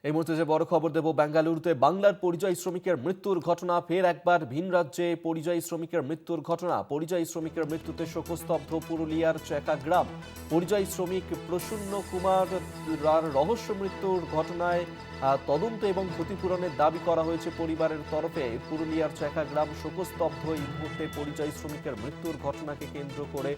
এই মুহূর্তে যে বড় খবর দেব, বেঙ্গালুরুতে বাংলার পরিযায়ী শ্রমিকের মৃত্যুর ঘটনা। ফের একবার ভিন রাজ্যে পরিযায়ী শ্রমিকের মৃত্যুর ঘটনা। পরিযায়ী শ্রমিকের মৃত্যুতে শোকস্তব্ধ পুরুলিয়ার চেকা গ্রাম। পরিযায়ী শ্রমিক প্রসন্ন কুমার রহস্য মৃত্যুর ঘটনায় তদন্ত এবং ক্ষতিপূরণের দাবি করা হয়েছে পরিবারের তরফে। পুরুলিয়ার চেকা গ্রাম শোকস্তব্ধ এই মুহূর্তে পরিযায়ী শ্রমিকের মৃত্যুর ঘটনাকে কেন্দ্র করে।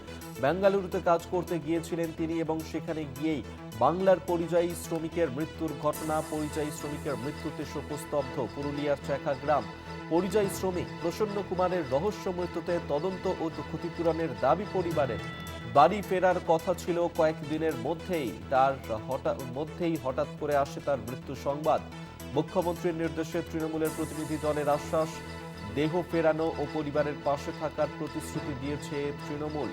বেঙ্গালুরুতে কাজ করতে গিয়েছিলেন তিনি এবং সেখানে গিয়েই বাংলার পরিযায়ী শ্রমিকের মৃত্যুর ঘটনা। পরিযায়ী শ্রমিকের মৃত্যুতে শোকস্তব্ধ পুরুলিয়ার চেকা গ্রাম। পরিযায়ী শ্রমিক প্রসন্ন কুমারের রহস্য মৃত্যুতে তদন্ত ও ক্ষতিপূরণের দাবি পরিবারের। বাড়ি ফেরার কথা ছিল কয়েকদিনের মধ্যেই হঠাৎ করে আসে তার মৃত্যু সংবাদ। মুখ্যমন্ত্রীর নির্দেশে তৃণমূলের প্রতিনিধি দলের আশ্বাস, দেহ ফেরানো ও পরিবারের পাশে থাকার প্রতিশ্রুতি দিয়েছে তৃণমূল।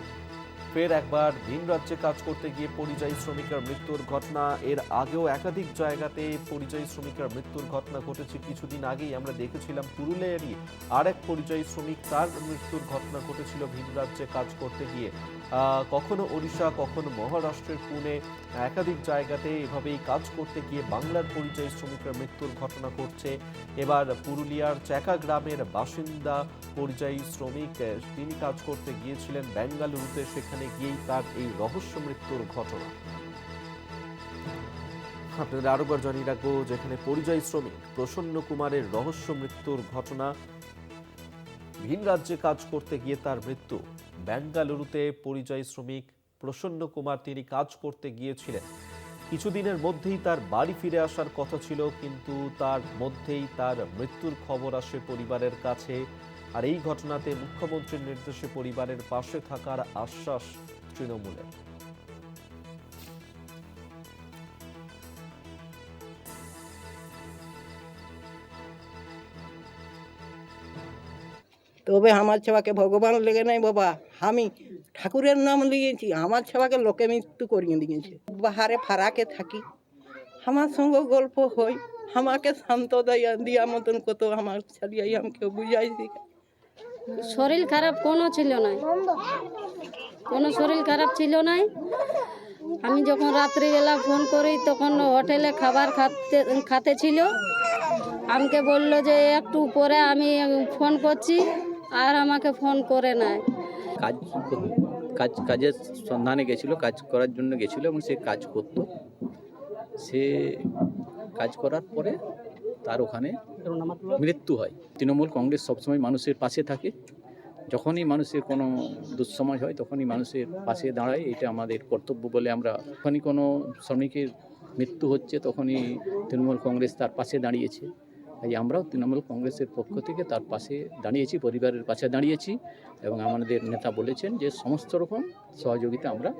ফের একবার ভিন রাজ্যে কাজ করতে গিয়ে পরিযায়ী শ্রমিকের মৃত্যুর ঘটনা। এর আগেও একাধিক জায়গাতে পরিযায়ী শ্রমিকের মৃত্যুর ঘটনা ঘটেছে। কিছুদিন আগেই আমরা দেখেছিলাম পুরুলিয়ারই আরেক পরিযায়ী শ্রমিক, তার মৃত্যুর ঘটনা ঘটেছিল ভিন রাজ্যে কাজ করতে গিয়ে। কখনো ওড়িশা, কখনো মহারাষ্ট্রের পুনে, একাধিক জায়গাতে এভাবেই কাজ করতে গিয়ে বাংলার পরিযায়ী শ্রমিকের মৃত্যুর ঘটনা ঘটছে। এবার পুরুলিয়ার চেকা গ্রামের বাসিন্দা পরিযায়ী শ্রমিক, তিনি কাজ করতে গিয়েছিলেন বেঙ্গালুরুতে, সেখানে গিয়েই তার এই রহস্য মৃত্যুর ঘটনা। আপনাদের আরেকবার জানিয়ে রাখবো, যেখানে পরিযায়ী শ্রমিক প্রসন্ন কুমারের রহস্য মৃত্যুর ঘটনা। ভিন রাজ্যে কাজ করতে গিয়ে তার মৃত্যু। বেঙ্গালুরুতে পরিযায়ী শ্রমিক প্রসন্ন কুমার, তিনি কাজ করতে গিয়েছিলেন। কিছুদিনের মধ্যেই তার বাড়ি ফিরে আসার কথা ছিল, কিন্তু তার মধ্যেই তার মৃত্যুর খবর আসে পরিবারের কাছে। আর এই ঘটনাতে মুখ্যমন্ত্রীর নির্দেশে পরিবারের পাশে থাকার আশ্বাস তৃণমূলের। তবে আমার ছেলেকে ভগবান লেগে নাই বাবা, আমি ঠাকুরের নাম লিয়েছি, আমার ছেলেকে লোকে মৃত্যু করিয়ে দিয়েছে। বাহারে ফারাকে থাকি, আমার সঙ্গে গল্প হয়, আমাকে শান্ত দিয়া মতন কত আমার ছেলে আমাকে বুঝাইছি। শরীর খারাপ কোনো ছিল না, কোনো শরীর খারাপ ছিল না। আমি যখন রাত্রিবেলা ফোন করি তখন হোটেলে খাবার খাতে ছিল। আমাকে বললো যে একটু পরে আমি ফোন করছি, আর আমাকে ফোন করে নাই। কাজের সন্ধানে গেছিল, কাজ করার জন্য গেছিল এবং সে কাজ করত। সে কাজ করার পরে তার ওখানে মৃত্যু হয়। তৃণমূল কংগ্রেস সবসময় মানুষের পাশে থাকে। যখনই মানুষের কোনো দুঃসময় হয় তখনই মানুষের পাশে দাঁড়ায়, এটা আমাদের কর্তব্য বলে আমরা। যখনই কোনো শ্রমিকের মৃত্যু হচ্ছে তখনই তৃণমূল কংগ্রেস তার পাশে দাঁড়িয়েছে। তাই আমরাও তৃণমূল কংগ্রেসের পক্ষ থেকে তার পাশে দাঁড়িয়েছি, পরিবারের পাশে দাঁড়িয়েছি এবং আমাদের নেতা বলেছেন যে সমস্ত রকম সহযোগিতা আমরা